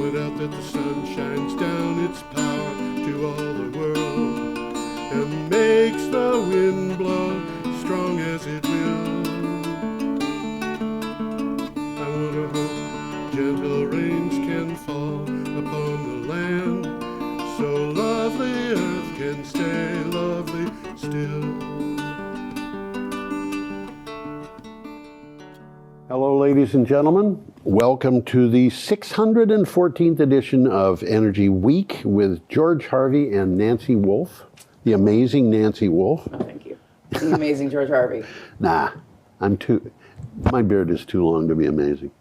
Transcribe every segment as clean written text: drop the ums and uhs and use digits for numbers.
it out that the sun shines down its power to all the world and makes the wind blow strong as it will. I wonder how gentle rains can fall upon the land, so lovely earth can stay lovely still. Hello, ladies and gentlemen. Welcome to the 614th edition of Energy Week with George Harvey and Nancy Wolf, the amazing Nancy Wolf. Oh, thank you. The amazing George Harvey. Nah, my beard is too long to be amazing.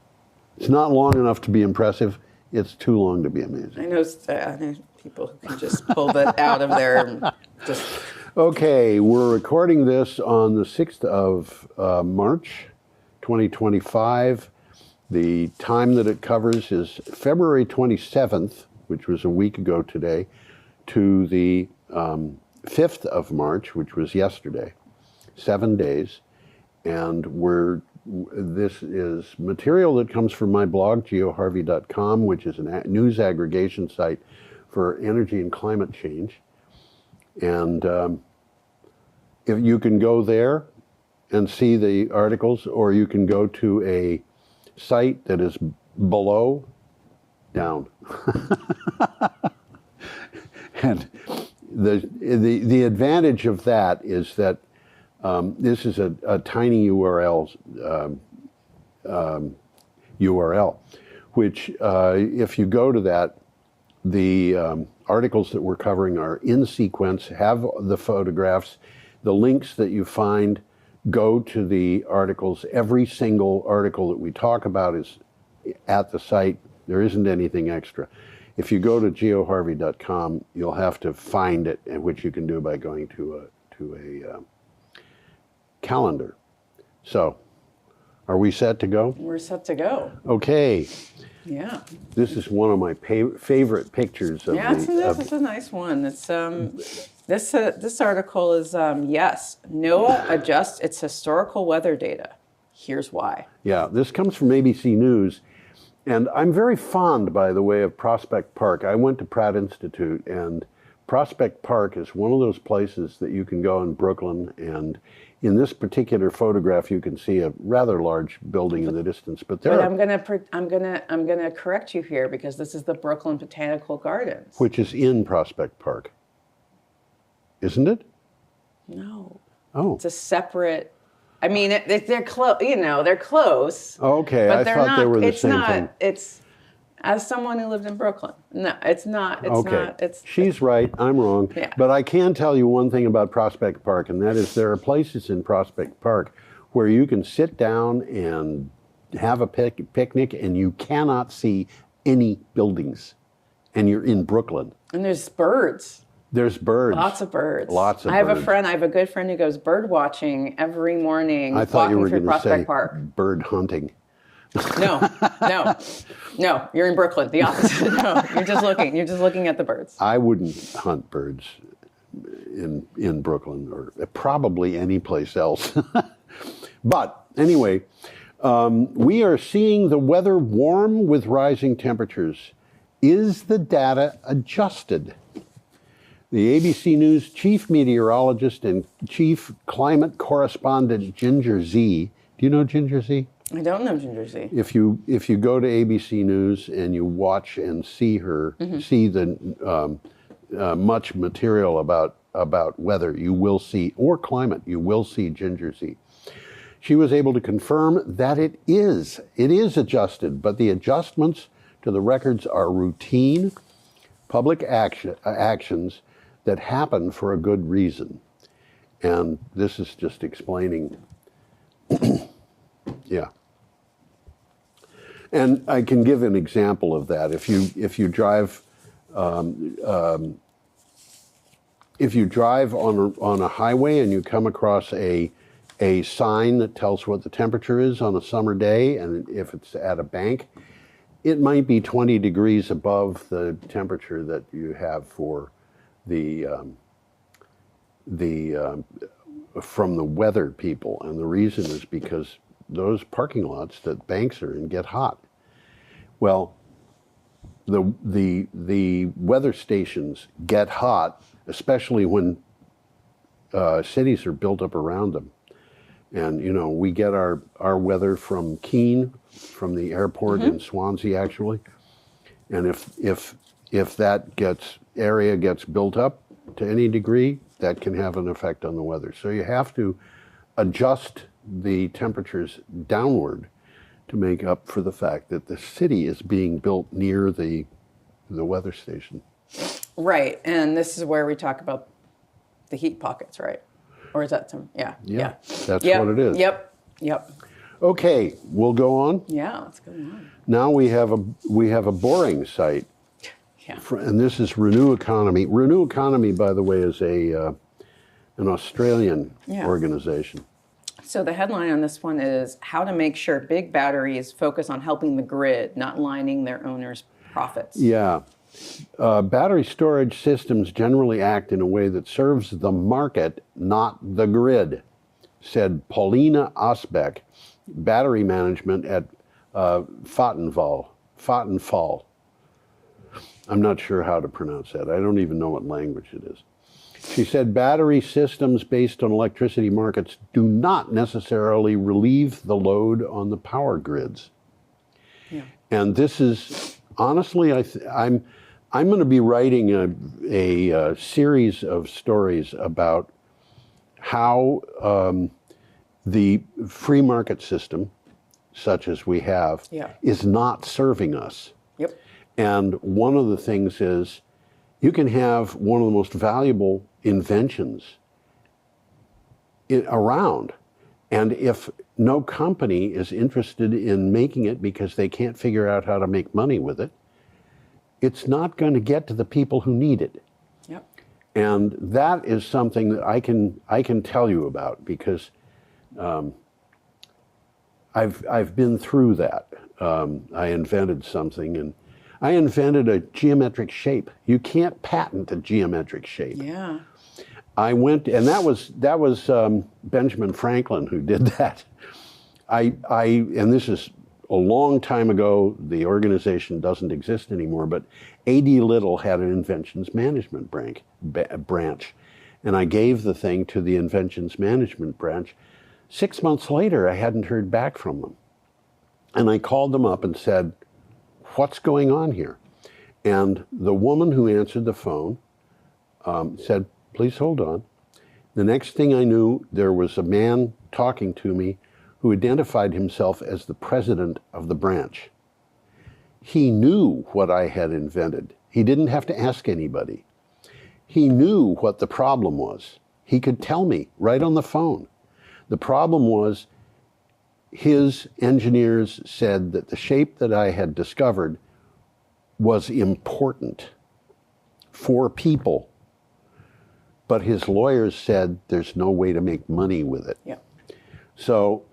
It's not long enough to be impressive. It's too long to be amazing. I know people who can just pull that out of their just. Okay, we're recording this on the 6th of March, 2025. The time that it covers is February 27th, which was a week ago today, to the 5th of March, which was yesterday. 7 days. And this is material that comes from my blog, geoharvey.com, which is a news aggregation site for energy and climate change. And if you can go there and see the articles, or you can go to a site that is below, down. And the advantage of that is that this is a tiny URL, which if you go to that, the articles that we're covering are in sequence, have the photographs, the links that you find go to the articles. Every single article that we talk about is at the site. There isn't anything extra. If you go to geoharvey.com, you'll have to find it, which you can do by going to a calendar. So, are we set to go? We're set to go. Okay. Yeah. This is one of my favorite pictures of it's a nice one. It's this article is yes, NOAA adjusts its historical weather data. Here's why. Yeah, this comes from ABC News, and I'm very fond, by the way, of Prospect Park. I went to Pratt Institute, and Prospect Park is one of those places that you can go in Brooklyn, and in this particular photograph, you can see a rather large building in the distance. But I'm gonna correct you here, because this is the Brooklyn Botanical Gardens, which is in Prospect Park, isn't it? No. Oh. It's a separate. I mean, they're close. You know, they're close. Okay, I thought they were the same thing. It's as someone who lived in Brooklyn. No, it's not. It's not. She's right. I'm wrong. Yeah. But I can tell you one thing about Prospect Park, and that is there are places in Prospect Park where you can sit down and have a picnic, and you cannot see any buildings, and you're in Brooklyn. And there's birds. There's birds. Lots of birds. Lots of birds. I have a good friend who goes bird watching every morning. I thought you were going to say Park. bird hunting. No, you're in Brooklyn. The opposite. No, you're just looking at the birds. I wouldn't hunt birds in Brooklyn, or probably any place else. But anyway, we are seeing the weather warm with rising temperatures. Is the data adjusted? The ABC News chief meteorologist and chief climate correspondent Ginger Z. Do you know Ginger Z? I don't know Ginger Z. If you go to ABC News and you watch and see her, see the much material about weather, you will see, or climate, you will see Ginger Z. She was able to confirm that it is adjusted, but the adjustments to the records are routine public actions that happen for a good reason. And this is just explaining, yeah. And I can give an example of that. If you drive on a highway and you come across a sign that tells what the temperature is on a summer day, and if it's at a bank, it might be 20 degrees above the temperature that you have for from the weather people. And the reason is because those parking lots that banks are in get hot. Well, the weather stations get hot, especially when cities are built up around them. And we get our weather from Keene, from the airport in Swansea, actually. And if that area gets built up to any degree, that can have an effect on the weather. So you have to adjust the temperatures downward to make up for the fact that the city is being built near the weather station. Right, and this is where we talk about the heat pockets, right? Or is that some? Yeah. That's what it is. Yep. Okay, we'll go on. Yeah, let's go on. Now we have a boring site. Yeah. And this is Renew Economy. Renew Economy, by the way, is an Australian organization. So the headline on this one is how to make sure big batteries focus on helping the grid, not lining their owners' profits. Yeah. Battery storage systems generally act in a way that serves the market, not the grid, said Paulina Osbeck, battery management at Vattenfall. I'm not sure how to pronounce that. I don't even know what language it is. She said battery systems based on electricity markets do not necessarily relieve the load on the power grids. Yeah. And this is, honestly, I'm going to be writing a series of stories about how the free market system, such as we have, is not serving us. Yep. And one of the things is you can have one of the most valuable inventions around. And if no company is interested in making it because they can't figure out how to make money with it, it's not going to get to the people who need it. Yep. And that is something that I can tell you about because I've been through that. I invented something, and I invented a geometric shape. You can't patent a geometric shape. Yeah. I went, and that was Benjamin Franklin who did that. And this is a long time ago. The organization doesn't exist anymore, but A.D. Little had an inventions management branch, and I gave the thing to the inventions management branch. 6 months later, I hadn't heard back from them. And I called them up and said, what's going on here? And the woman who answered the phone said, please hold on. The next thing I knew, there was a man talking to me who identified himself as the president of the branch. He knew what I had invented. He didn't have to ask anybody. He knew what the problem was. He could tell me right on the phone. The problem was his engineers said that the shape that I had discovered was important for people, but his lawyers said there's no way to make money with it. Yeah. So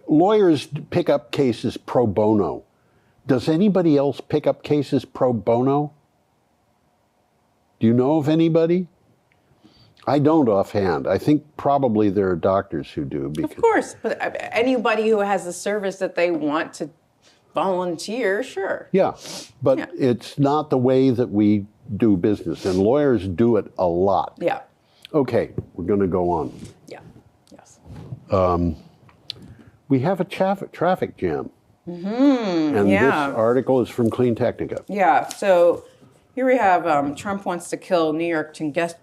lawyers pick up cases pro bono. Does anybody else pick up cases pro bono? Do you know of anybody? I don't offhand. I think probably there are doctors who do. Of course, but anybody who has a service that they want to volunteer, sure. Yeah, but it's not the way that we do business, and lawyers do it a lot. Yeah. Okay, we're going to go on. Yeah, yes. We have a traffic jam. And this article is from Clean Technica. Yeah, so here we have Trump wants to kill New York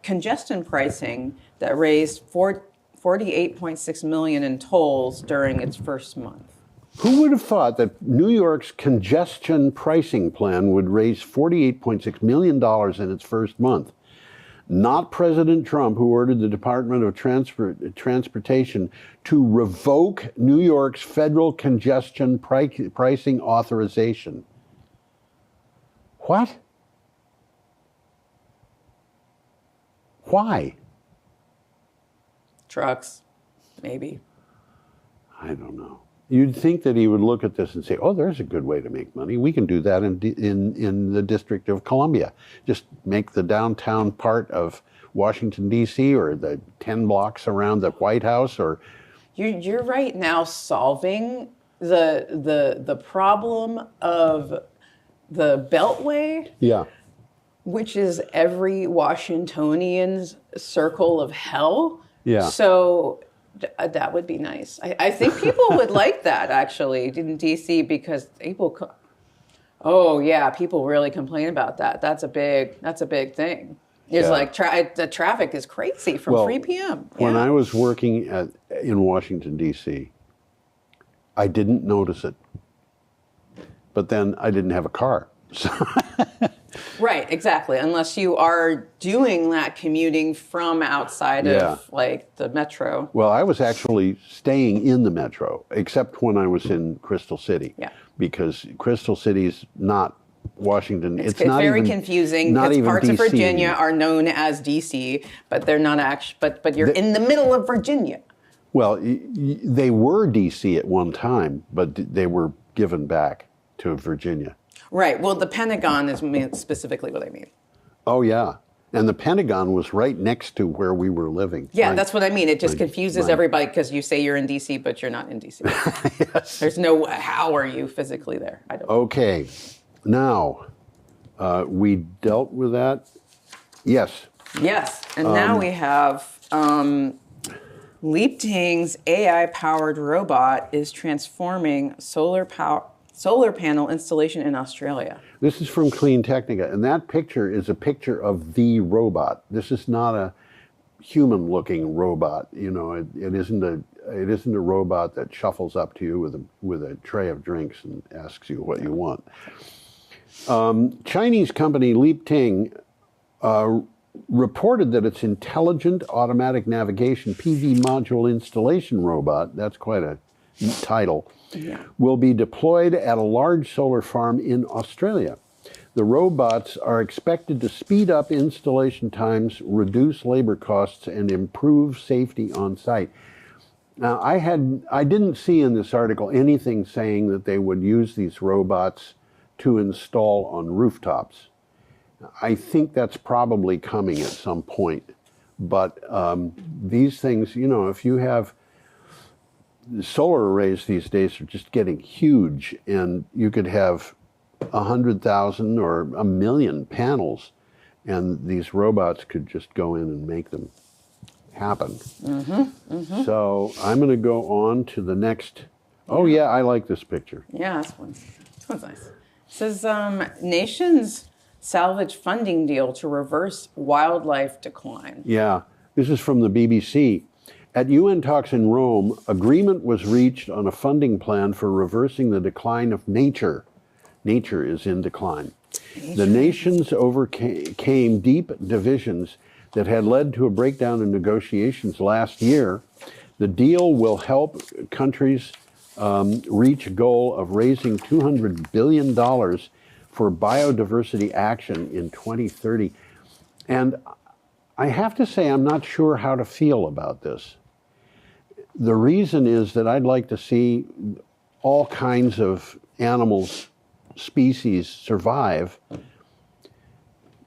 congestion pricing that raised $48.6 million in tolls during its first month. Who would have thought that New York's congestion pricing plan would raise $48.6 million in its first month? Not President Trump, who ordered the Department of Transportation to revoke New York's federal congestion pricing authorization. What? Why? Trucks, maybe. I don't know. You'd think that he would look at this and say, oh, there's a good way to make money. We can do that in the District of Columbia. Just make the downtown part of Washington, D.C., or the 10 blocks around the White House. Or You're right now solving the problem of the Beltway, Yeah. which is every Washingtonian's circle of hell. Yeah. So that would be nice. I think people would like that, actually, in D.C., because people... Oh, yeah, people really complain about that. That's a big thing. It's like the traffic is crazy from 3 p.m. When I was working in Washington, D.C., I didn't notice it. But then I didn't have a car. So Right, exactly. Unless you are doing that commuting from outside of like the metro. Well, I was actually staying in the metro, except when I was in Crystal City. Yeah. Because Crystal City's not Washington. It's not very even, confusing not because even parts of DC Virginia anymore. are known as DC, but they're not actually. But you're in the middle of Virginia. Well, they were DC at one time, but they were given back to Virginia. Right. Well, the Pentagon is specifically what I mean. Oh, yeah. And the Pentagon was right next to where we were living. Yeah, that's what I mean. It just confuses everybody because you say you're in D.C., but you're not in D.C. Yes. There's no, how are you physically there? I don't know. Okay. Now, we dealt with that. Yes. Yes. And now we have Leapting's AI-powered robot is transforming solar panel installation in Australia. This is from Clean Technica, and that picture is a picture of the robot. This is not a human-looking robot. You know, it isn't a robot that shuffles up to you with a tray of drinks and asks you what you want. Chinese company Leapting reported that its intelligent automatic navigation PV module installation robot, that's quite a title, will be deployed at a large solar farm in Australia. The robots are expected to speed up installation times, reduce labor costs, and improve safety on site. Now, I didn't see in this article anything saying that they would use these robots to install on rooftops. I think that's probably coming at some point. But these things, you know, if you have solar arrays these days are just getting huge, and you could have 100,000 or 1 million panels, and these robots could just go in and make them happen. So I'm going to go on to the next. Oh yeah, I like this picture. Yeah, this one's nice. It says nation's salvage funding deal to reverse wildlife decline. Yeah, this is from the BBC. At UN talks in Rome, agreement was reached on a funding plan for reversing the decline of nature. Nature is in decline. The nations overcame deep divisions that had led to a breakdown in negotiations last year. The deal will help countries reach a goal of raising $200 billion for biodiversity action in 2030. And I have to say, I'm not sure how to feel about this. The reason is that I'd like to see all kinds of animals, species survive.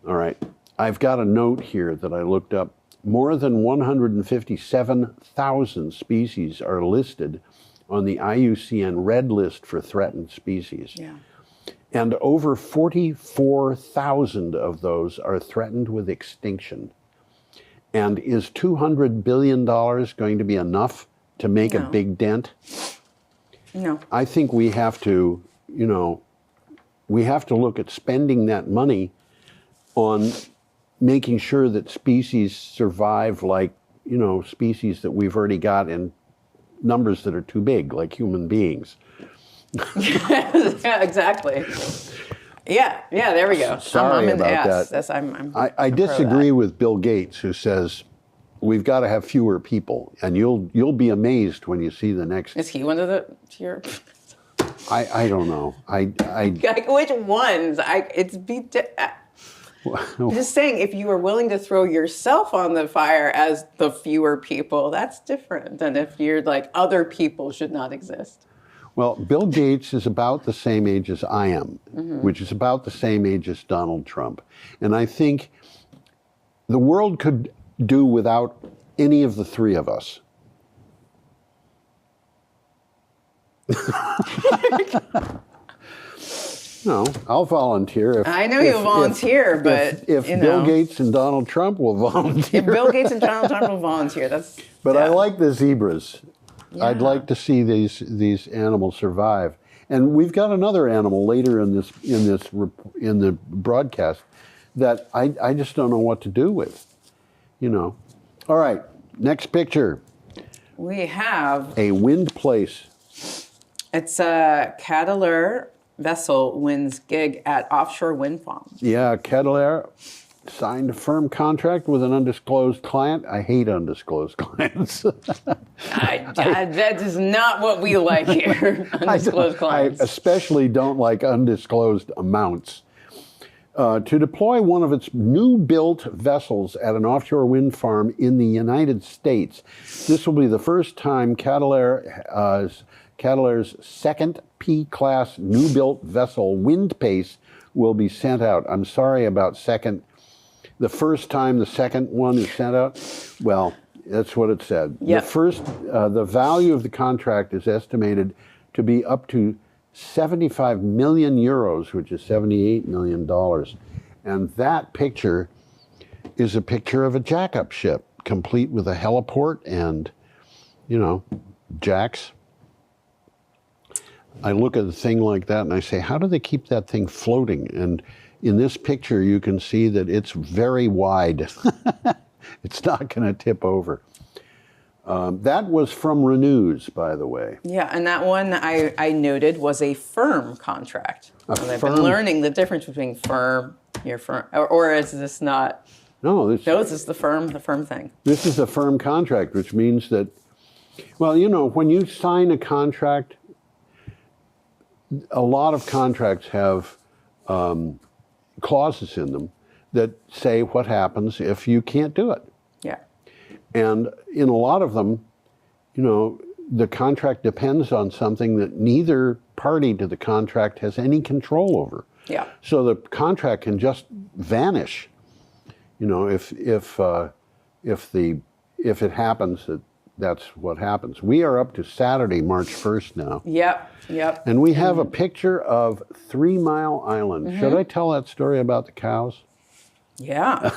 All right, I've got a note here that I looked up. More than 157,000 species are listed on the IUCN Red List for threatened species. Yeah. And over 44,000 of those are threatened with extinction. And is $200 billion going to be enough to make a big dent? No. I think we have to, we have to look at spending that money on making sure that species survive, like, species that we've already got in numbers that are too big, like human beings. Yeah, exactly. Yeah, there we go. Sorry I'm about that. I disagree with Bill Gates, who says we've got to have fewer people, and you'll be amazed when you see the next. Is he one of the tier? I don't know. Which ones? I'm just saying, if you are willing to throw yourself on the fire as the fewer people, that's different than if you're like other people should not exist. Well, Bill Gates is about the same age as I am, which is about the same age as Donald Trump. And I think the world could do without any of the three of us. No, I'll volunteer. I know you'll volunteer, but if Bill Gates and Donald Trump will volunteer. If Bill Gates and Donald Trump will volunteer, that's. But I like the zebras. Yeah. I'd like to see these animals survive. And we've got another animal later in the broadcast that I just don't know what to do with. All right, next picture. We have A wind place. It's a Cadeler vessel wins gig at offshore wind farm. Yeah, Cadeler signed a firm contract with an undisclosed client. I hate undisclosed clients. That is not what we like here, undisclosed clients. I especially don't like undisclosed amounts. To deploy one of its new-built vessels at an offshore wind farm in the United States. This will be the first time Cadeler's second P-class new-built vessel, Windpace, will be sent out. I'm sorry about second. The first time the second one is sent out, well, that's what it said. Yep. The value of the contract is estimated to be up to 75 million euros, which is $78 million. And that picture is a picture of a jack-up ship, complete with a heliport and, jacks. I look at a thing like that and I say, how do they keep that thing floating? And in this picture, you can see that it's very wide. It's not going to tip over. That was from Renews, by the way. Yeah, and that one I noted was a firm contract. I've been learning the difference between firm, or is this not? No, this is the firm thing. This is a firm contract, which means that, when you sign a contract, a lot of contracts have clauses in them that say what happens if you can't do it. Yeah. And in a lot of them, the contract depends on something that neither party to the contract has any control over. Yeah. So the contract can just vanish. If it happens, that's what happens. We are up to Saturday, March 1st now. Yep. And we have a picture of 3 Mile Island. Mm-hmm. Should I tell that story about the cows? Yeah.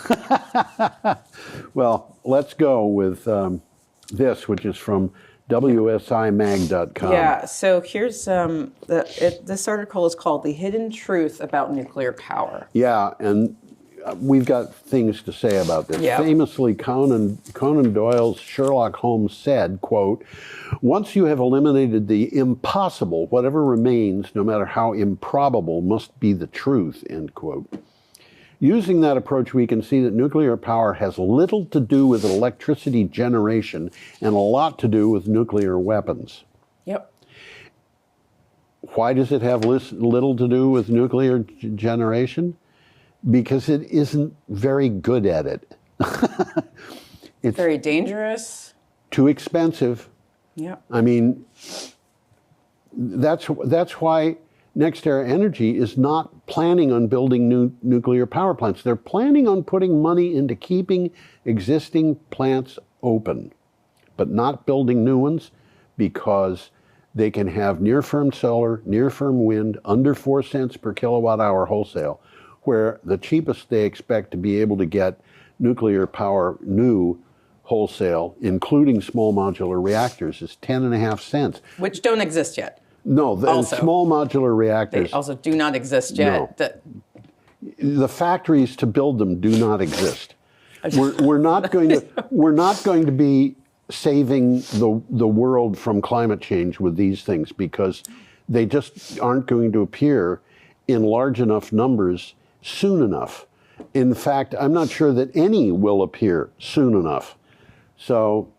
Well, let's go with this, which is from WSIMag.com. Yeah, so here's, this article is called The Hidden Truth About Nuclear Power. Yeah, and we've got things to say about this. Yeah. Famously, Conan Doyle's Sherlock Holmes said, quote, "Once you have eliminated the impossible, whatever remains, no matter how improbable, must be the truth," end quote. Using that approach, we can see that nuclear power has little to do with electricity generation and a lot to do with nuclear weapons. Yep. Why does it have little to do with nuclear generation? Because it isn't very good at it. It's very dangerous. Too expensive. Yep. I mean, that's why NextEra Energy is not planning on building new nuclear power plants. They're planning on putting money into keeping existing plants open, but not building new ones because they can have near-firm solar, near-firm wind, under 4 cents per kilowatt hour wholesale, where the cheapest they expect to be able to get nuclear power new wholesale, including small modular reactors, is 10.5 cents. Which don't exist yet. No, the small modular reactors. They also do not exist yet. No. The factories to build them do not exist. We're not going to be saving the world from climate change with these things because they just aren't going to appear in large enough numbers soon enough. In fact, I'm not sure that any will appear soon enough. So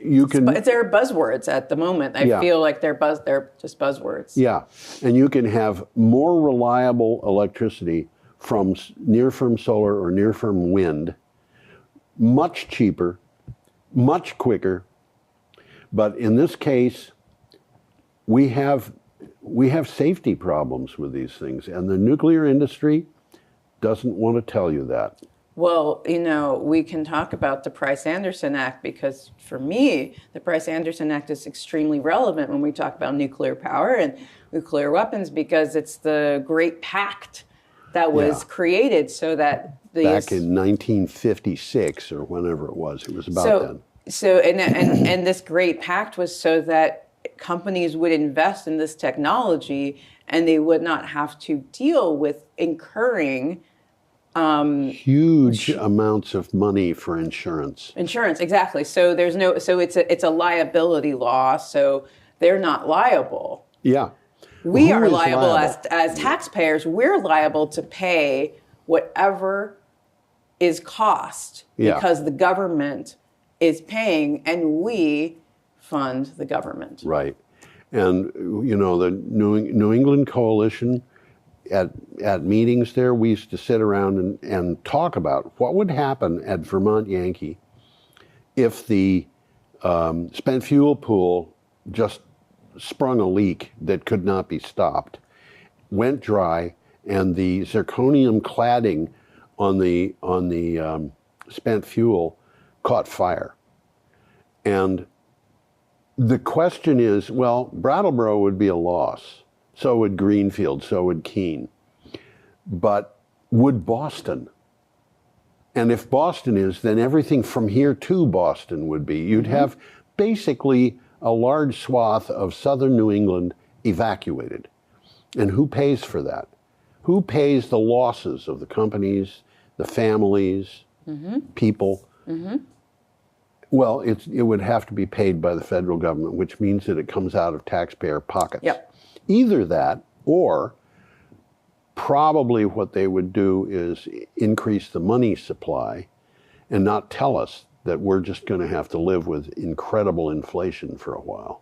you can. But they're buzzwords at the moment. I feel like they're just buzzwords. Yeah, and you can have more reliable electricity from near-firm solar or near-firm wind, much cheaper, much quicker. But in this case, we have safety problems with these things, and the nuclear industry doesn't want to tell you that. Well, we can talk about the Price-Anderson Act because for me, the Price-Anderson Act is extremely relevant when we talk about nuclear power and nuclear weapons because it's the Great Pact that was created so that back in 1956 or whenever it was about then. So and this Great Pact was so that companies would invest in this technology and they would not have to deal with incurring huge amounts of money for insurance. Insurance, exactly. So it's a liability law, so they're not liable. Yeah. We are liable as taxpayers. We're liable to pay whatever is cost because the government is paying and we fund the government. Right. And, the New England Coalition, at meetings there, we used to sit around and talk about what would happen at Vermont Yankee if the spent fuel pool just sprung a leak that could not be stopped, went dry, and the zirconium cladding on the spent fuel caught fire. And the question is, well, Brattleboro would be a loss. So would Greenfield, so would Keene. But would Boston? And if Boston is, then everything from here to Boston would be. You'd have basically a large swath of southern New England evacuated. And who pays for that? Who pays the losses of the companies, the families, people? Well, it would have to be paid by the federal government, which means that it comes out of taxpayer pockets. Yep. Either that, or probably what they would do is increase the money supply and not tell us that we're just going to have to live with incredible inflation for a while.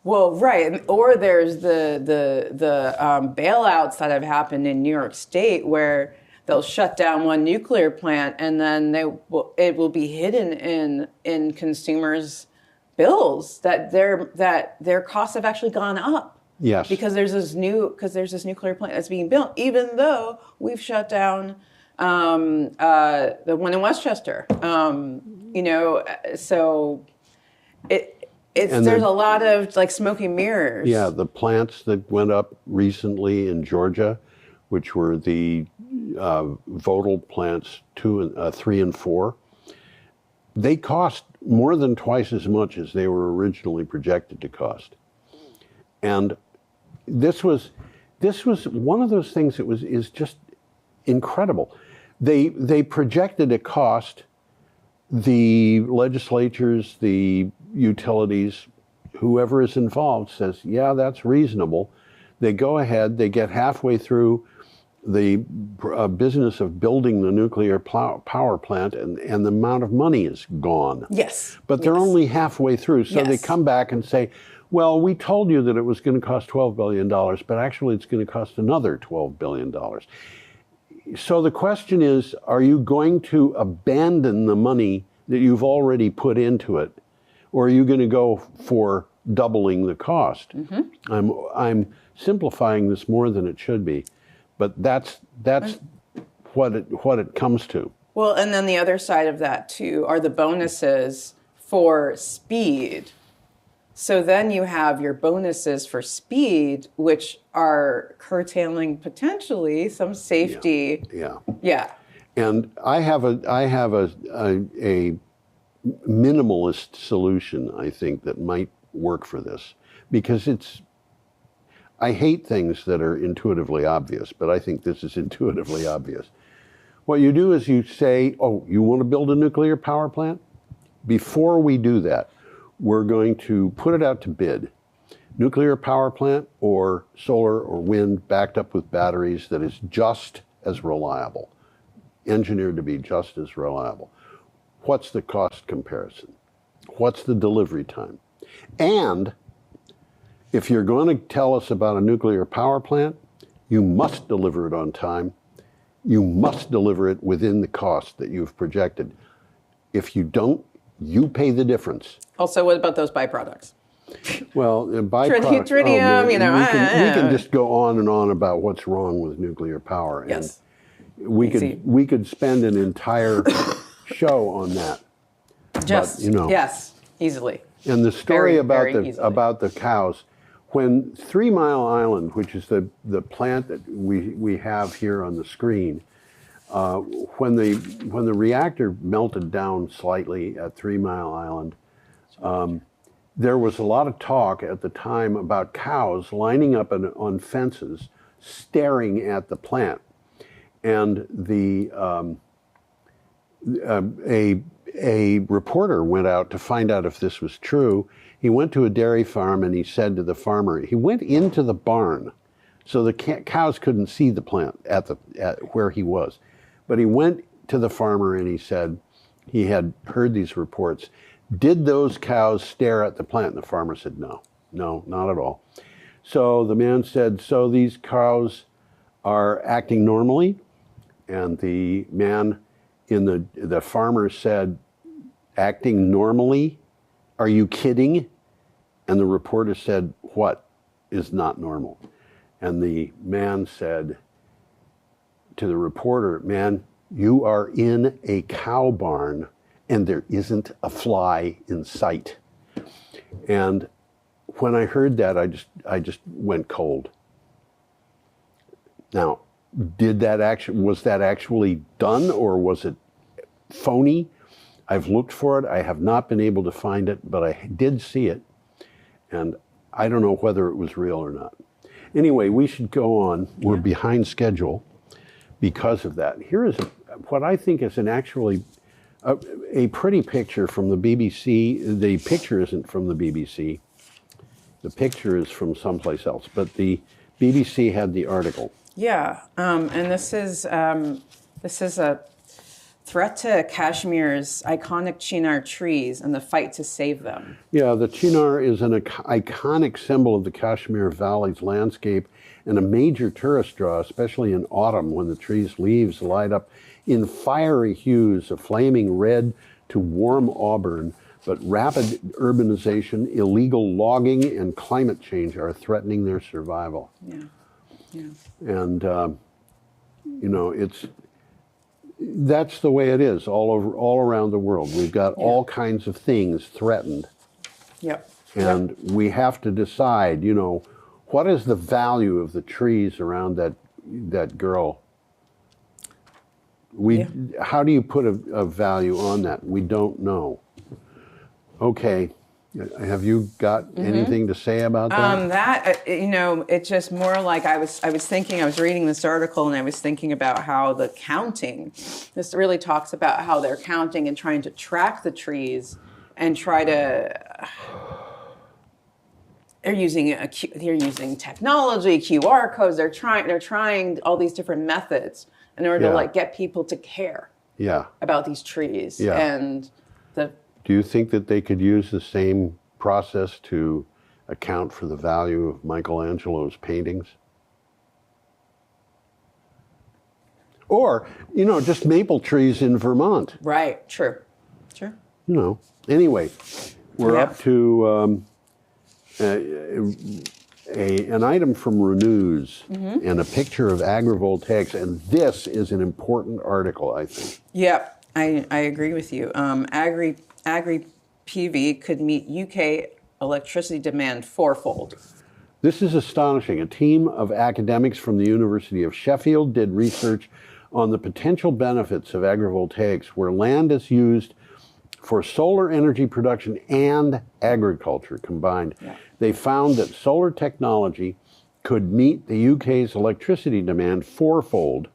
Well, right. Or there's the bailouts that have happened in New York State where they'll shut down one nuclear plant and then it will be hidden in consumers' bills that their costs have actually gone up. Yes. Because there's this nuclear plant that's being built, even though we've shut down the one in Westchester. So there's a lot of like smoke and mirrors. Yeah, the plants that went up recently in Georgia, which were the Votel plants 3 and 4, they cost more than twice as much as they were originally projected to cost. And this was one of those things that is just incredible. They projected a cost. The legislatures, the utilities, whoever is involved says, yeah, that's reasonable. They go ahead, they get halfway through the business of building the nuclear power plant and the amount of money is gone. Yes. But they're only halfway through. So they Yes. come back and say, well, we told you that it was going to cost $12 billion, but actually it's going to cost another $12 billion. So the question is, are you going to abandon the money that you've already put into it, or are you going to go for doubling the cost? I'm simplifying this more than it should be, but that's what it comes to. Well, and then the other side of that too are the bonuses for speed. So then you have your bonuses for speed, which are curtailing potentially some safety. Yeah. And I have a minimalist solution, I think, that might work for this, because I hate things that are intuitively obvious, but I think this is intuitively obvious. What you do is you say, oh, you want to build a nuclear power plant? Before we do that, we're going to put it out to bid. Nuclear power plant or solar or wind backed up with batteries that is just as reliable, engineered to be just as reliable. What's the cost comparison? What's the delivery time? And if you're going to tell us about a nuclear power plant, you must deliver it on time. You must deliver it within the cost that you've projected. If you don't, you pay the difference. Also, what about those byproducts? Well, byproducts, tritium, we can just go on and on about what's wrong with nuclear power. Yes. Easy. we could spend an entire show on that. Just, but, you know. yes, easily. And the story Very easily. about the cows, when 3 Mile Island, which is the plant that we have here on the screen, when the reactor melted down slightly at 3 Mile Island, there was a lot of talk at the time about cows lining up on fences, staring at the plant, and a reporter went out to find out if this was true. He went to a dairy farm and he said to the farmer, he went into the barn, so the cows couldn't see the plant at where he was. But he went to the farmer and he said he had heard these reports. Did those cows stare at the plant? And the farmer said, no, not at all. So the man said, so these cows are acting normally? And the man the farmer said, acting normally? Are you kidding? And the reporter said, what is not normal? And the man said to the reporter, man, you are in a cow barn and there isn't a fly in sight. And when I heard that, I just went cold. Now, was that actually done, or was it phony? I've looked for it. I have not been able to find it, but I did see it. And I don't know whether it was real or not. Anyway, we should go on. We're behind schedule because of that. Here is what I think is a pretty picture from the BBC. The picture isn't from the BBC. The picture is from someplace else, but the BBC had the article. Yeah, and this is a threat to Kashmir's iconic chinar trees and the fight to save them. Yeah, the chinar is an iconic symbol of the Kashmir Valley's landscape and a major tourist draw, especially in autumn when the tree's leaves light up in fiery hues of flaming red to warm auburn. But rapid urbanization, illegal logging, and climate change are threatening their survival. Yeah. And that's the way it is all around the world. We've got all kinds of things threatened. Yep. And we have to decide, what is the value of the trees around that girl? How do you put a value on that? We don't know. Okay. Have you got anything to say about that? It's just more like I was reading this article and I was thinking about how the counting, this really talks about how they're counting and trying to track the trees and they're using technology, QR codes, they're trying all these different methods in order to get people to care about these trees. And do you think that they could use the same process to account for the value of Michelangelo's paintings? Or, just maple trees in Vermont. Right, true. Anyway, we're up to an item from Renews and a picture of Agrivoltaics, and this is an important article, I think. Yep, I agree with you. Agri-PV could meet UK electricity demand fourfold. This is astonishing. A team of academics from the University of Sheffield did research on the potential benefits of agrivoltaics, where land is used for solar energy production and agriculture combined. They found that solar technology could meet the UK's electricity demand fourfold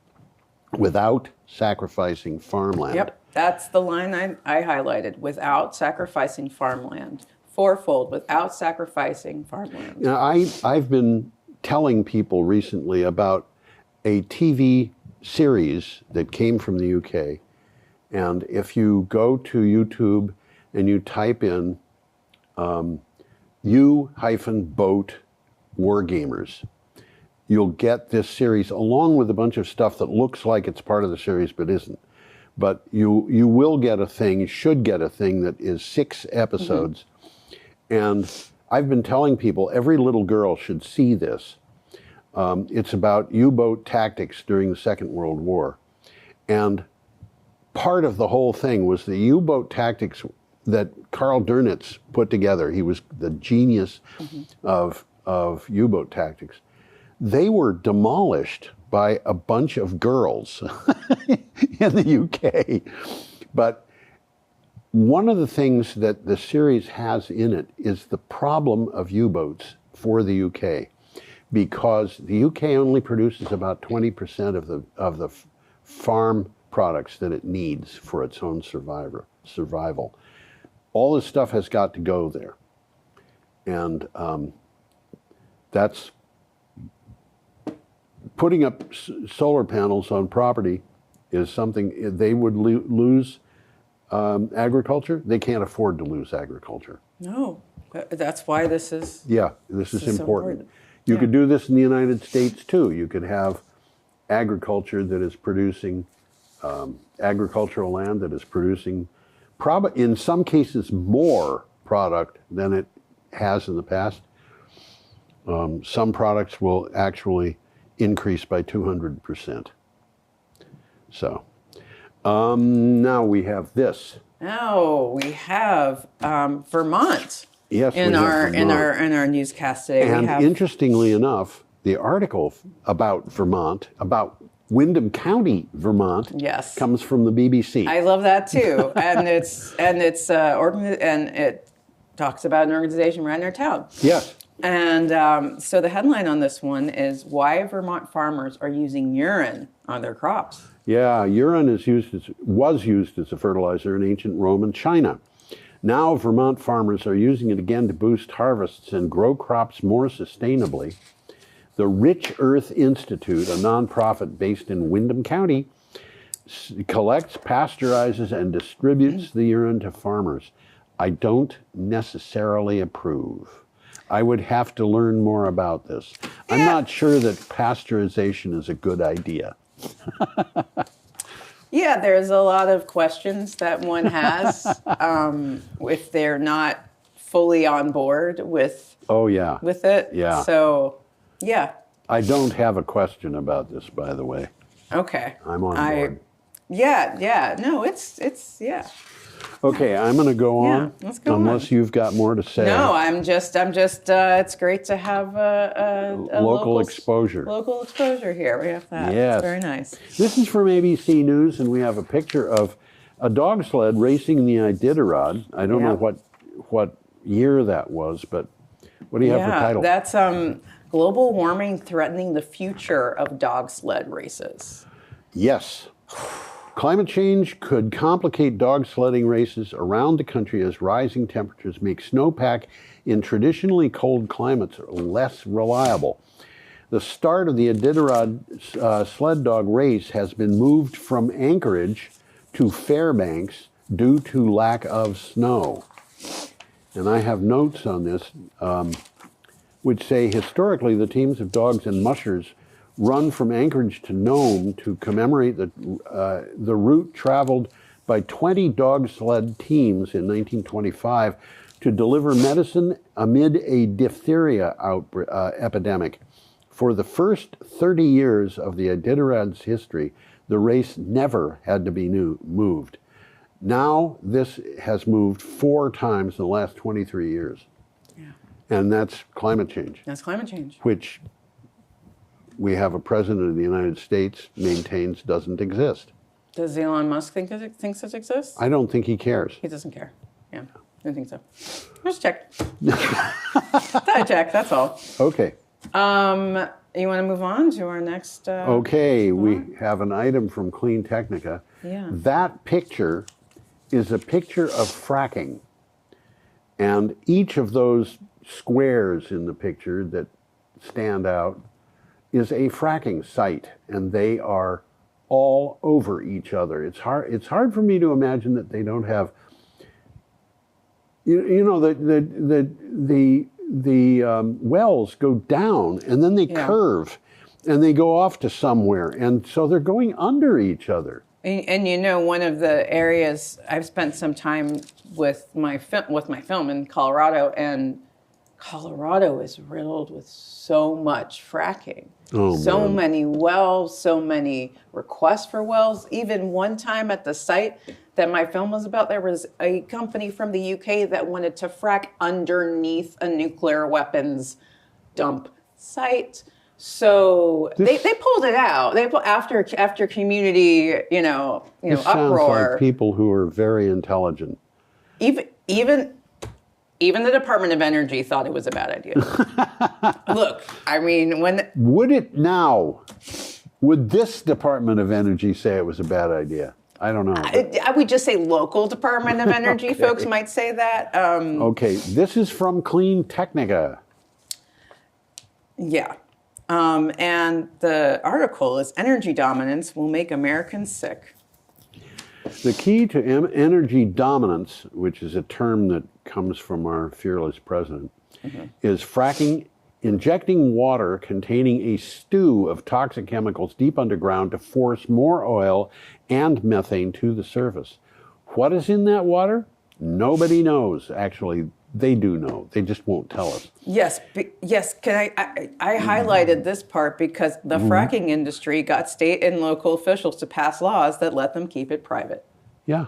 without sacrificing farmland. Yep, that's the line I highlighted, without sacrificing farmland. Fourfold, without sacrificing farmland. Now, I've been telling people recently about a TV series that came from the UK. And if you go to YouTube and you type in U-boat Wargamers, you'll get this series along with a bunch of stuff that looks like it's part of the series but isn't. But you will get a thing, you should get a thing that is 6 episodes. And I've been telling people every little girl should see this. It's about U-boat tactics during the Second World War. And part of the whole thing was the U-boat tactics that Karl Dönitz put together. He was the genius of U-boat tactics. They were demolished by a bunch of girls in the UK. But one of the things that the series has in it is the problem of U-boats for the UK, because the UK only produces about 20% of the farm products that it needs for its own survival. All this stuff has got to go there. And that's putting up solar panels on property is something they would lose agriculture. They can't afford to lose agriculture. No, that's why this is. Yeah, this is important. so important. You could do this in the United States too. You could have agriculture that is producing agricultural land that is producing, in some cases, more product than it has in the past. Some products will actually increase by 200%. So now we have this. Now we have Vermont. Yes, in our newscast today. And interestingly enough, the article about Vermont, about Windham County, Vermont, yes, comes from the BBC. I love that too, and it talks about an organization around our town. Yes. And so the headline on this one is why Vermont farmers are using urine on their crops. Yeah, urine was used as a fertilizer in ancient Rome and China. Now Vermont farmers are using it again to boost harvests and grow crops more sustainably. The Rich Earth Institute, a nonprofit based in Windham County, collects, pasteurizes, and distributes the urine to farmers. I don't necessarily approve. I would have to learn more about this. I'm not sure that pasteurization is a good idea. Yeah, there's a lot of questions that one has if they're not fully on board with with it. Yeah. So, yeah. I don't have a question about this, by the way. Okay. I'm on board. Yeah. No, it's yeah. Okay, I'm going to go on. Yeah, let's go unless you've got more to say. No, I'm just. It's great to have a local exposure. Local exposure here. We have that. Yes. It's very nice. This is from ABC News, and we have a picture of a dog sled racing the Iditarod. I don't know what year that was, but what do you have for title? That's global warming threatening the future of dog sled races. Yes. Climate change could complicate dog sledding races around the country as rising temperatures make snowpack in traditionally cold climates less reliable. The start of the Iditarod sled dog race has been moved from Anchorage to Fairbanks due to lack of snow. And I have notes on this which say historically the teams of dogs and mushers run from Anchorage to Nome to commemorate the route traveled by 20 dog sled teams in 1925 to deliver medicine amid a diphtheria epidemic. For the first 30 years of the Iditarod's history, the race never had to be moved. Now this has moved 4 times in the last 23 years. Yeah. And that's climate change. That's climate change. Which we have a president of the United States maintains doesn't exist. Does Elon Musk think it exists? I don't think he cares. He doesn't care. Yeah, I don't think so. Just check. Thought I check. That's all. Okay. You want to move on to our next? Okay, we have an item from Clean Technica. Yeah. That picture is a picture of fracking, and each of those squares in the picture that stand out is a fracking site, and they are all over each other. It's hard for me to imagine that they don't have. The wells go down and then they curve, and they go off to somewhere, and so they're going under each other. And one of the areas I've spent some time with my film in Colorado, and Colorado is riddled with so much fracking. Oh, so man. many wells, so many requests for wells. Even one time at the site that my film was about, there was a company from the UK that wanted to frack underneath a nuclear weapons dump site. So they pulled it out. They after community, This sounds uproar. like people who are very intelligent. Even the Department of Energy thought it was a bad idea. Look, I mean, Would this Department of Energy say it was a bad idea? I don't know. I would just say local Department of Energy folks might say that. Okay, this is from Clean Technica. Yeah. And the article is Energy Dominance Will Make Americans Sick. The key to energy dominance, which is a term that comes from our fearless president, is fracking, injecting water containing a stew of toxic chemicals deep underground to force more oil and methane to the surface. What is in that water? Nobody knows. Actually, they do know. They just won't tell us. Yes. Can I highlighted this part because the fracking industry got state and local officials to pass laws that let them keep it private. Yeah.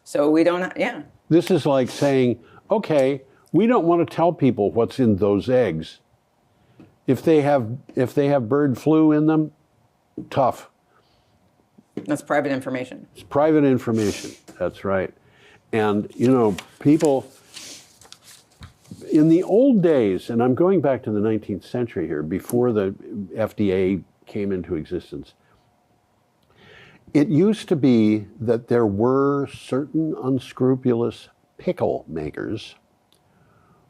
So we don't. Yeah. This is like saying, okay, we don't want to tell people what's in those eggs. If they have bird flu in them, tough. That's private information. It's private information. That's right. And people in the old days, and I'm going back to the 19th century here, before the FDA came into existence, it used to be that there were certain unscrupulous pickle makers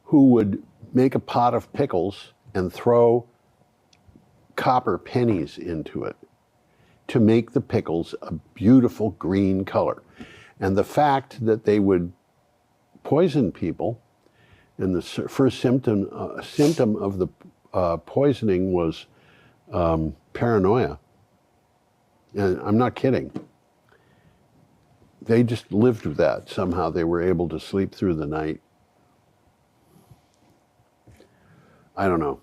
who would make a pot of pickles and throw copper pennies into it to make the pickles a beautiful green color. And the fact that they would poison people, and the first symptom of the poisoning was paranoia. And I'm not kidding. They just lived with that. Somehow they were able to sleep through the night. I don't know.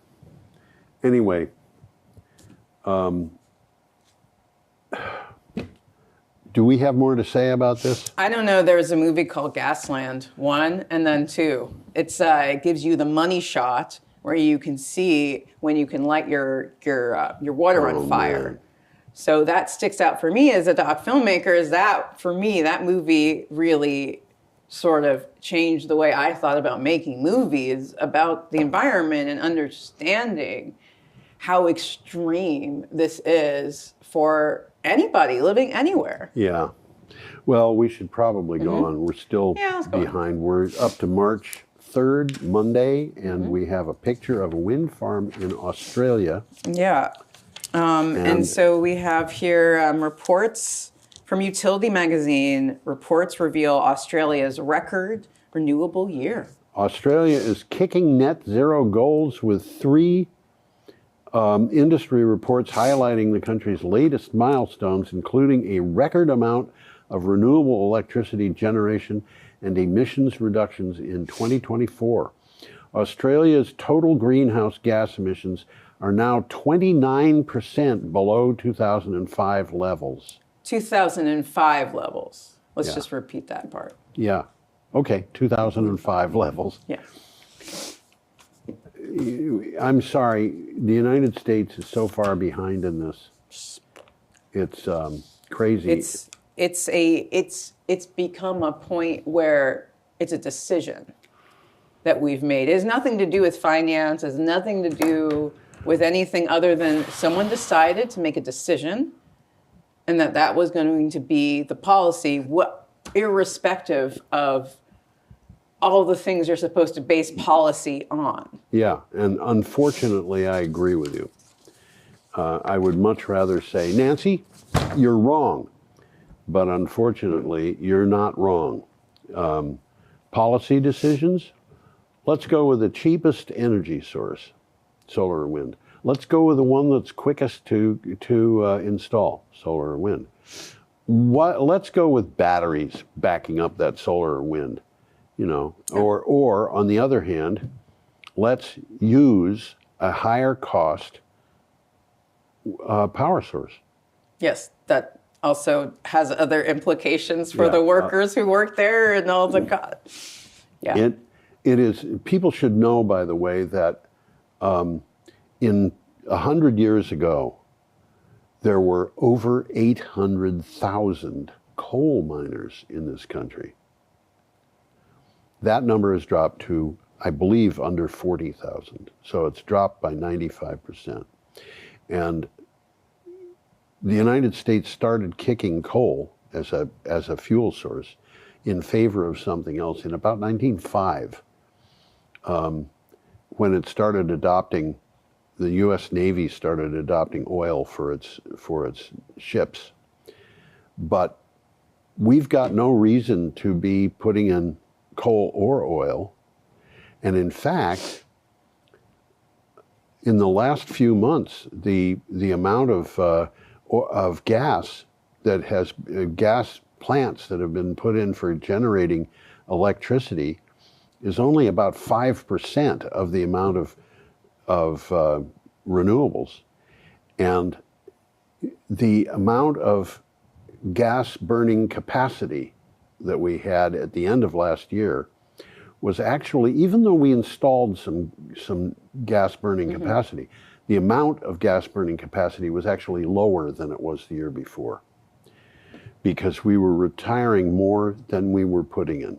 Anyway, do we have more to say about this? I don't know. There was a movie called Gasland 1 and then 2. It gives you the money shot where you can see when you can light your water on fire. Man. So that sticks out for me as a doc filmmaker. Is that for me that movie really sort of changed the way I thought about making movies about the environment and understanding how extreme this is for anybody living anywhere. Yeah. Well, we should probably go on. We're still let's go behind. We're up to March 3rd, Monday, and we have a picture of a wind farm in Australia. Yeah. And so we have here reports from Utility Magazine. Reports reveal Australia's record renewable year. Australia is kicking net zero goals with 3 industry reports highlighting the country's latest milestones, including a record amount of renewable electricity generation and emissions reductions in 2024. Australia's total greenhouse gas emissions are now 29% below 2005 levels. 2005 levels. Let's just repeat that part. Yeah. Okay, 2005 levels. Yeah. I'm sorry, the United States is so far behind in this. It's crazy. It's become a point where it's a decision that we've made. It has nothing to do with finance. It has nothing to do with anything other than someone decided to make a decision, and that was going to be the policy, irrespective of all the things you're supposed to base policy on. Yeah, and unfortunately, I agree with you. I would much rather say, Nancy, you're wrong. But unfortunately, you're not wrong. Policy decisions, let's go with the cheapest energy source, solar or wind. Let's go with the one that's quickest to install, solar or wind. Let's go with batteries backing up that solar or wind. Or on the other hand, let's use a higher cost power source. Yes, that also has other implications for Yeah, the workers who work there and all the yeah. It is, people should know, by the way, that in 100 years ago, there were over 800,000 coal miners in this country. That number has dropped to, I believe, under 40,000. So it's dropped by 95%. And the United States started kicking coal as a fuel source in favor of something else in about 1905, when it started adopting, the U.S. Navy started adopting oil for its ships. But we've got no reason to be putting in coal or oil. And in fact, in the last few months, the amount of gas that has gas plants that have been put in for generating electricity is only about 5% of the amount of renewables. And the amount of gas burning capacity that we had at the end of last year was actually, even though we installed some gas burning capacity, the amount of gas burning capacity was actually lower than it was the year before, because we were retiring more than we were putting in.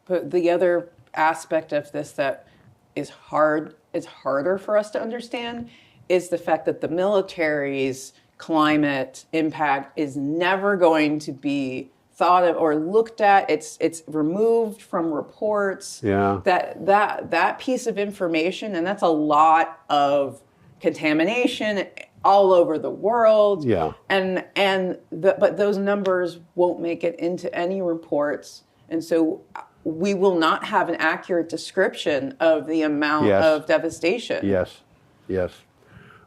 But the other aspect of this that is harder for us to understand is the fact that the military's climate impact is never going to be thought of or looked at. It's removed from reports. Yeah. That piece of information, and that's a lot of contamination all over the world. Yeah. But those numbers won't make it into any reports, and so we will not have an accurate description of the amount of devastation. Yes, yes.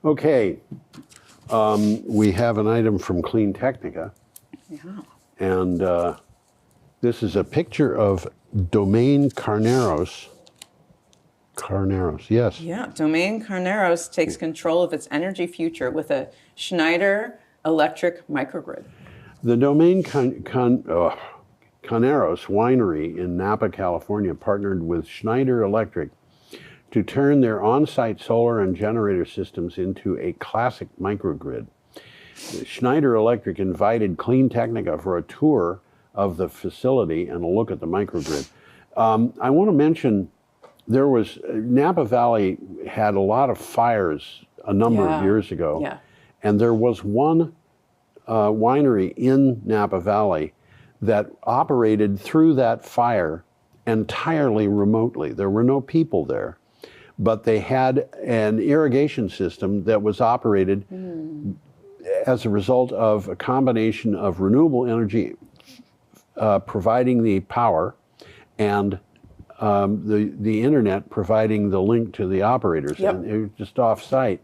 Okay, we have an item from Clean Technica. Yeah. And this is a picture of Domaine Carneros. Carneros, yes. Yeah, Domaine Carneros takes control of its energy future with a Schneider electric microgrid. The Domaine Carneros winery in Napa, California partnered with Schneider Electric to turn their on-site solar and generator systems into a classic microgrid. Schneider Electric invited Clean Technica for a tour of the facility and a look at the microgrid. I want to mention, Napa Valley had a lot of fires a number of years ago. Yeah. And there was one winery in Napa Valley that operated through that fire entirely remotely. There were no people there, but they had an irrigation system that was operated as a result of a combination of renewable energy providing the power and the internet providing the link to the operators. Yep. And it was just off-site.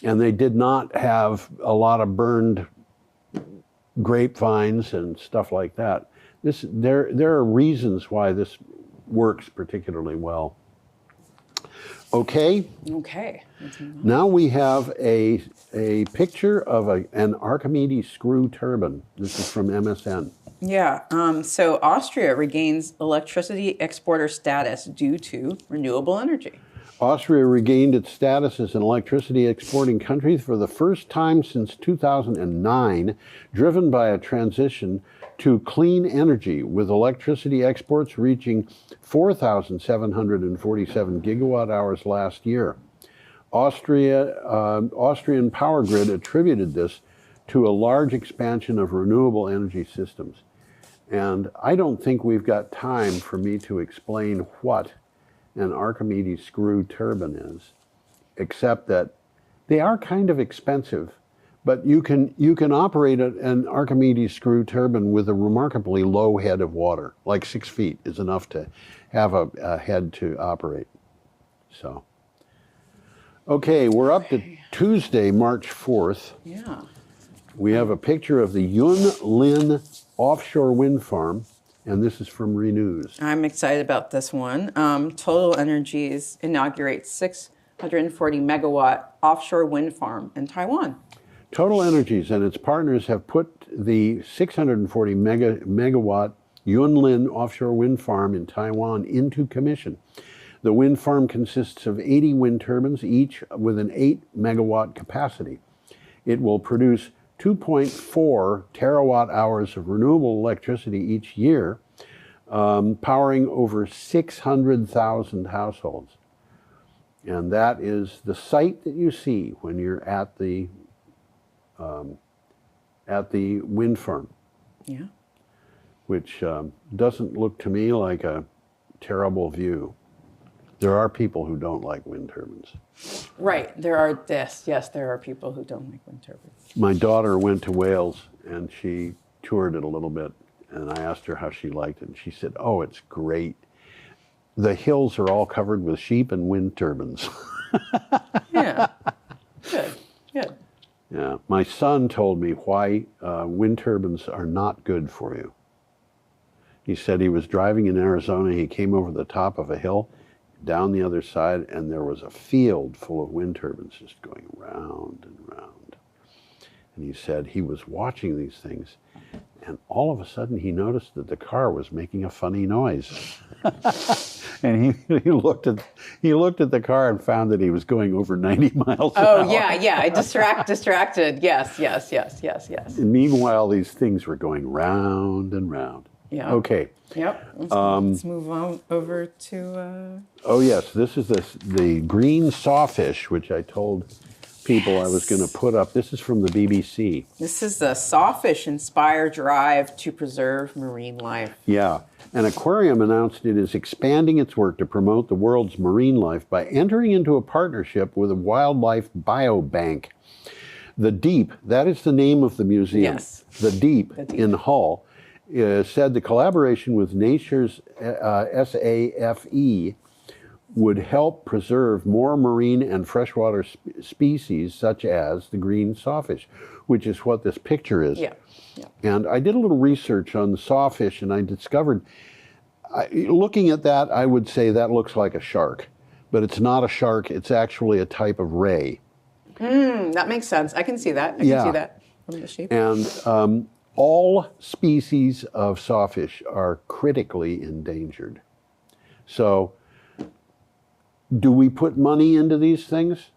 And they did not have a lot of burned grapevines and stuff like that. There are reasons why this works particularly well. Okay. Okay. Now we have a picture of an Archimedes screw turbine. This is from MSN. Yeah. So Austria regains electricity exporter status due to renewable energy. Austria regained its status as an electricity exporting country for the first time since 2009, driven by a transition to clean energy, with electricity exports reaching 4,747 gigawatt hours last year. Austrian Power Grid attributed this to a large expansion of renewable energy systems. And I don't think we've got time for me to explain what an Archimedes screw turbine is, except that they are kind of expensive, but you can operate an Archimedes screw turbine with a remarkably low head of water, like 6 feet is enough to have a head to operate. So, okay, we're up to Tuesday, March 4th. Yeah. We have a picture of the Yunlin offshore wind farm And this is from Renews. I'm excited about this one. Total Energies inaugurates 640 megawatt offshore wind farm in Taiwan. Total Energies and its partners have put the 640 megawatt Yunlin offshore wind farm in Taiwan into commission. The wind farm consists of 80 wind turbines, each with an 8 megawatt capacity. It will produce 2.4 terawatt hours of renewable electricity each year, powering over 600,000 households. And that is the sight that you see when you're at the wind farm. Yeah. Which doesn't look to me like a terrible view. There are people who don't like wind turbines. Right. There are there are people who don't like wind turbines. My daughter went to Wales and she toured it a little bit, and I asked her how she liked it, and she said, "Oh, it's great. The hills are all covered with sheep and wind turbines." Yeah. Good. Good. Yeah. My son told me why wind turbines are not good for you. He said he was driving in Arizona. He came over the top of a hill, down the other side, and there was a field full of wind turbines just going round and round. And he said he was watching these things, and all of a sudden he noticed that the car was making a funny noise. And he looked at the car and found that he was going over 90 miles an hour. Oh, yeah. Distracted. Yes. And meanwhile, these things were going round and round. Yeah. Okay. Yep. Let's move on over to... Oh, yes. This is the green sawfish, which I told people I was going to put up. This is from the BBC. This is the sawfish-inspired drive to preserve marine life. Yeah. An aquarium announced it is expanding its work to promote the world's marine life by entering into a partnership with a wildlife biobank. The Deep, that is the name of the museum. Yes. The Deep in Hull said the collaboration with Nature's SAFE would help preserve more marine and freshwater species such as the green sawfish, which is what this picture is. Yeah. And I did a little research on the sawfish, and I discovered, looking at that, I would say that looks like a shark. But it's not a shark, it's actually a type of ray. That makes sense. I can see that. I can see that from the shape. And all species of sawfish are critically endangered. So, do we put money into these things?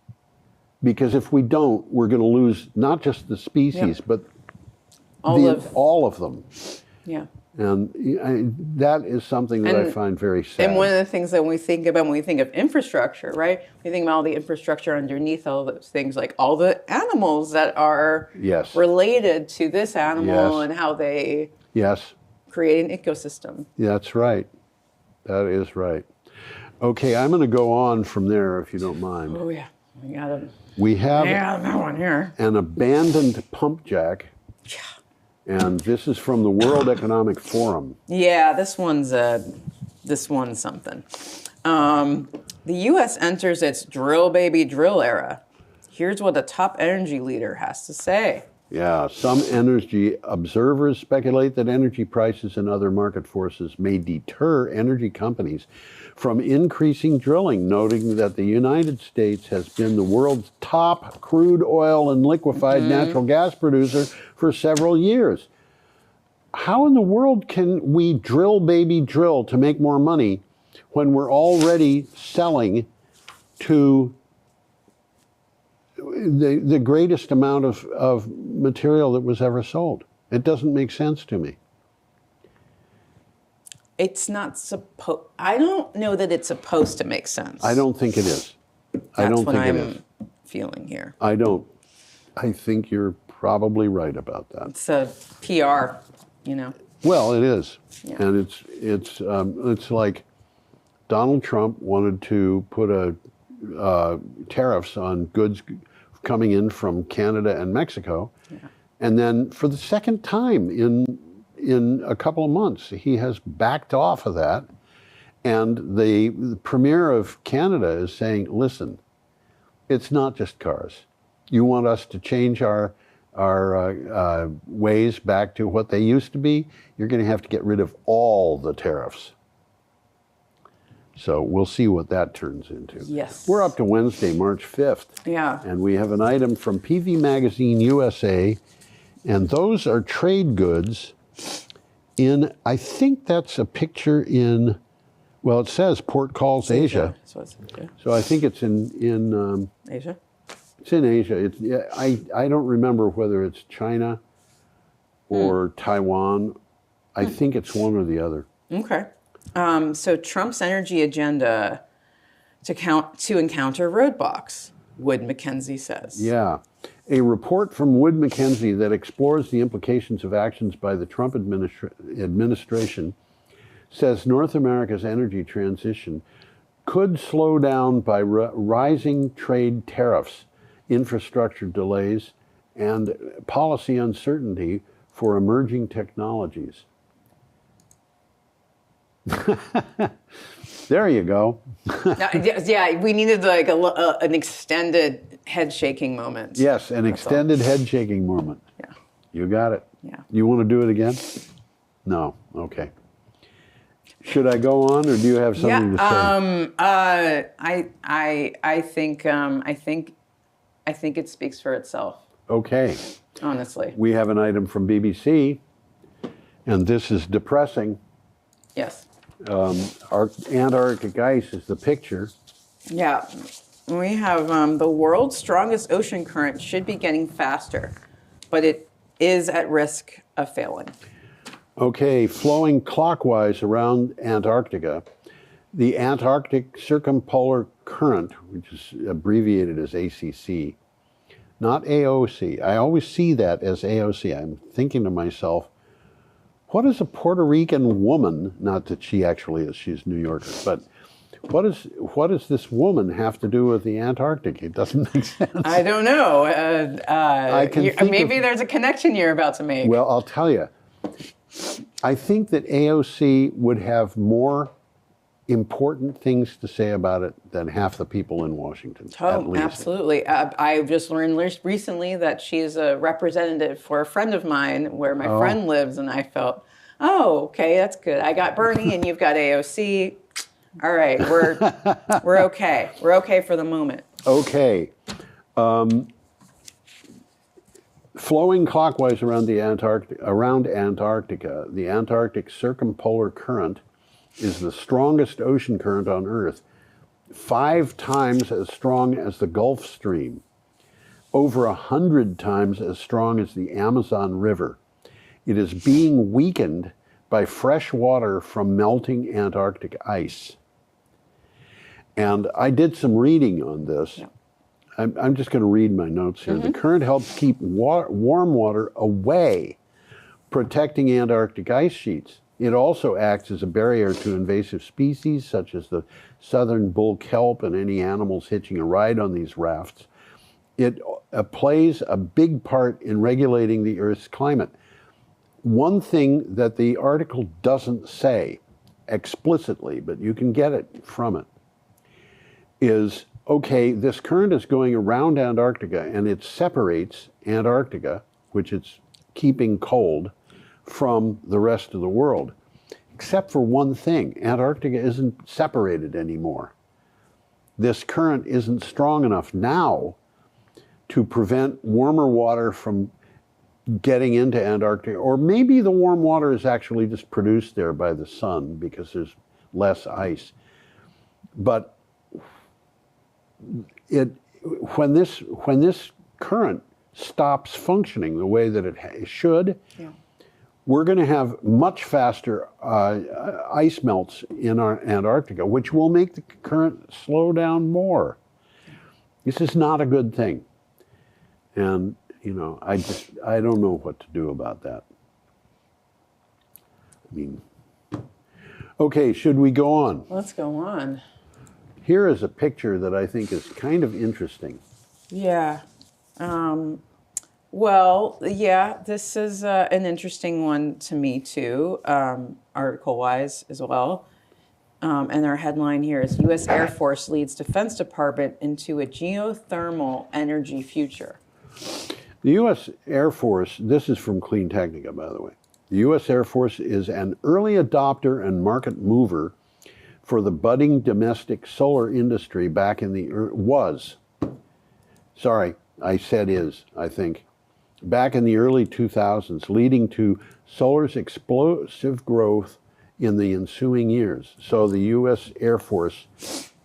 Because if we don't, we're going to lose not just the species, but all of them. Yeah. And that is something that I find very sad. And one of the things that we think about when we think of infrastructure, right? We think about all the infrastructure underneath all those things, like all the animals that are related to this animal and how they create an ecosystem. That's right. That is right. Okay, I'm going to go on from there if you don't mind. Oh, yeah. We have that one here. An abandoned pump jack. Yeah. And this is from the World Economic Forum. Yeah, this one's something. The U.S. enters its drill baby drill era. Here's what the top energy leader has to say. Yeah, some energy observers speculate that energy prices and other market forces may deter energy companies from increasing drilling, noting that the United States has been the world's top crude oil and liquefied natural gas producer for several years. How in the world can we drill baby drill to make more money when we're already selling to the greatest amount of material that was ever sold? It doesn't make sense to me. It's not supposed... I don't know that it's supposed to make sense. I don't think it is. I don't think it is. Feeling here. I don't. I think you're probably right about that. It's a PR, you know. Well, it is. Yeah. And it's like Donald Trump wanted to put tariffs on goods coming in from Canada and Mexico. Yeah. And then for the second time in a couple of months, he has backed off of that. And the Premier of Canada is saying, listen, it's not just cars. You want us to change our our ways back to what they used to be, you're going to have to get rid of all the tariffs. So we'll see what that turns into. Yes. We're up to Wednesday, March 5th. Yeah. And we have an item from PV Magazine USA, and those are trade goods in, I think that's a picture in, well, it says Port Calls, Asia. So it's Asia. So I think it's in Asia? It's in Asia. I don't remember whether it's China or Taiwan. I think it's one or the other. Okay. So Trump's energy agenda to encounter roadblocks, Wood Mackenzie says. Yeah. A report from Wood Mackenzie that explores the implications of actions by the Trump administration says North America's energy transition could slow down by rising trade tariffs, infrastructure delays, and policy uncertainty for emerging technologies. There you go. Yeah, we needed like an extended head shaking moment. Yes, an extended head shaking moment. Yeah. You got it. Yeah. You want to do it again? No. Okay. Should I go on, or do you have something to say? I think it speaks for itself. Okay. Honestly. We have an item from BBC, and this is depressing. Yes. Antarctic ice is the picture. Yeah. We have the world's strongest ocean current should be getting faster, but it is at risk of failing. Okay, flowing clockwise around Antarctica, the Antarctic Circumpolar Current, which is abbreviated as ACC, not AOC. I always see that as AOC. I'm thinking to myself, what is a Puerto Rican woman, not that she actually is, she's New Yorker, but what does this woman have to do with the Antarctic? It doesn't make sense. I don't know. Maybe of, there's a connection you're about to make. Well, I'll tell you. I think that AOC would have more important things to say about it than half the people in Washington. Oh, absolutely. I just learned recently that she's a representative for a friend of mine where my friend lives, and I felt, oh, okay, that's good. I got Bernie and you've got AOC. All right, we're okay. We're okay for the moment. Okay. Flowing clockwise around Antarctica, the Antarctic Circumpolar Current is the strongest ocean current on Earth, 5 times as strong as the Gulf Stream, over 100 times as strong as the Amazon River. It is being weakened by fresh water from melting Antarctic ice. And I did some reading on this. Yeah. I'm just going to read my notes here. Mm-hmm. The current helps keep warm water away, protecting Antarctic ice sheets. It also acts as a barrier to invasive species such as the southern bull kelp and any animals hitching a ride on these rafts. It plays a big part in regulating the Earth's climate. One thing that the article doesn't say explicitly, but you can get it from it, is, okay, this current is going around Antarctica and it separates Antarctica, which it's keeping cold, from the rest of the world. Except for one thing, Antarctica isn't separated anymore. This current isn't strong enough now to prevent warmer water from getting into Antarctica, or maybe the warm water is actually just produced there by the sun because there's less ice. But when this current stops functioning the way that it should, yeah, we're going to have much faster ice melts in our Antarctica, which will make the current slow down more. This is not a good thing. And, you know, I don't know what to do about that. I mean, okay, should we go on? Let's go on. Here is a picture that I think is kind of interesting. Yeah. Well, yeah, this is an interesting one to me too, article-wise as well. And our headline here is U.S. Air Force leads Defense Department into a geothermal energy future. The U.S. Air Force, this is from Clean Technica, by the way. The U.S. Air Force is an early adopter and market mover for the budding domestic solar industry back in the, sorry, I said is, I think, back in the early 2000s, leading to solar's explosive growth in the ensuing years. So the U.S. Air Force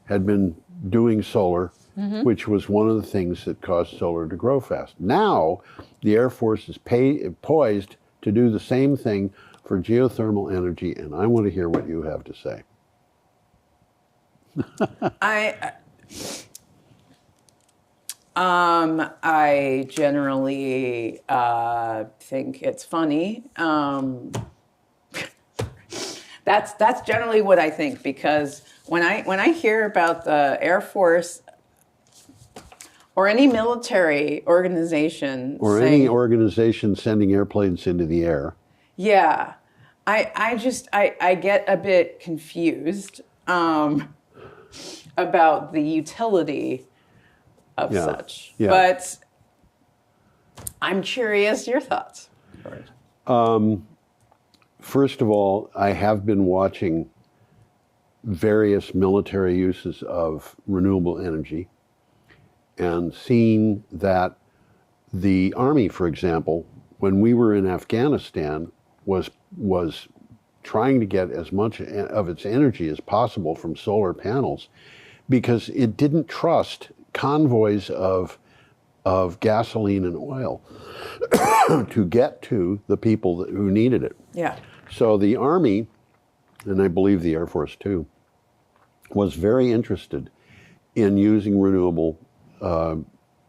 had been doing solar, which was one of the things that caused solar to grow fast. Now, the Air Force is poised to do the same thing for geothermal energy, and I want to hear what you have to say. I generally think it's funny. That's generally what I think, because when I hear about the Air Force or any military organization or saying, any organization sending airplanes into the air, yeah, I get a bit confused about the utility of such. Yeah. But I'm curious your thoughts. First of all, I have been watching various military uses of renewable energy and seeing that the Army, for example, when we were in Afghanistan, was trying to get as much of its energy as possible from solar panels, because it didn't trust convoys of gasoline and oil to get to the people who needed it. Yeah. So the Army, and I believe the Air Force too, was very interested in using renewable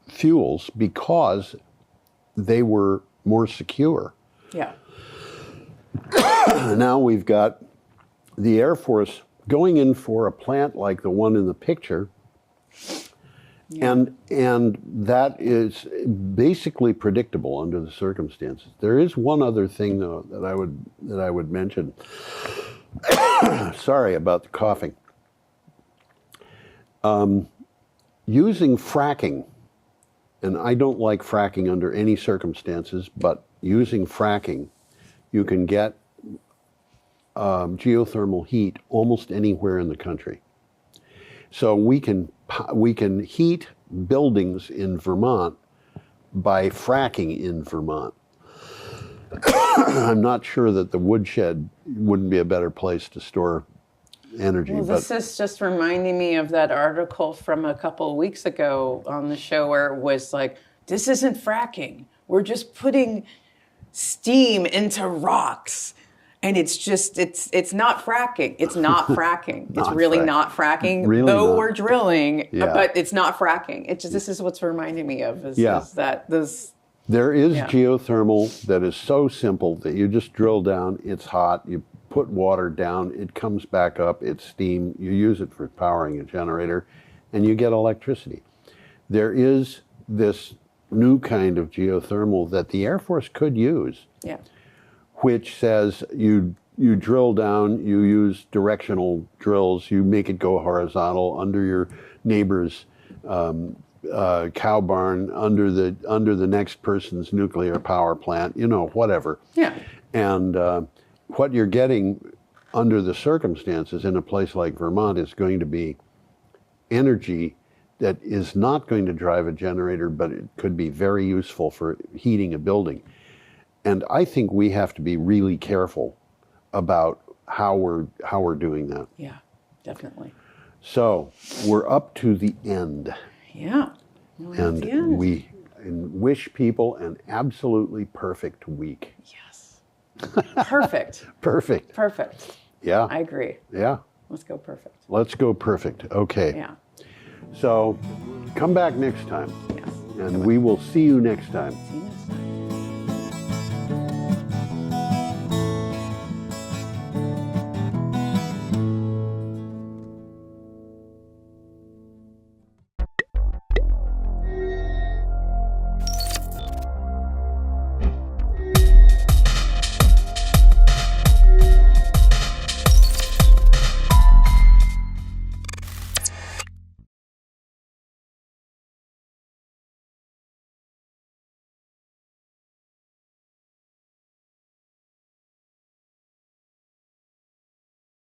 fuels because they were more secure. Yeah. Now we've got the Air Force going in for a plant like the one in the picture, and that is basically predictable under the circumstances. There is one other thing, though, that I would mention. Sorry about the coughing. Using fracking, and I don't like fracking under any circumstances, but using fracking, you can get geothermal heat almost anywhere in the country. So we can heat buildings in Vermont by fracking in Vermont. I'm not sure that the woodshed wouldn't be a better place to store energy. Well, this is just reminding me of that article from a couple of weeks ago on the show where it was like, this isn't fracking. We're just putting steam into rocks. And it's just, it's not fracking. It's not fracking. It's really not fracking. Really though not. we're drilling, but it's not fracking. It's just, this is what's reminding me of is that this. There is geothermal that is so simple that you just drill down, it's hot, you put water down, it comes back up, it's steam, you use it for powering a generator, and you get electricity. There is this new kind of geothermal that the Air Force could use. Yeah. Which says you drill down, you use directional drills, you make it go horizontal under your neighbor's cow barn, under the next person's nuclear power plant, whatever. Yeah. And what you're getting under the circumstances in a place like Vermont is going to be energy that is not going to drive a generator, but it could be very useful for heating a building. And I think we have to be really careful about how we're doing that. Yeah, definitely. So we're up to the end. Yeah. And we wish people an absolutely perfect week. Yes. Perfect. Perfect. Perfect. Yeah. I agree. Yeah. Let's go perfect. Let's go perfect. Okay. Yeah. So come back next time. Yes. And we will see you next time. See you next time.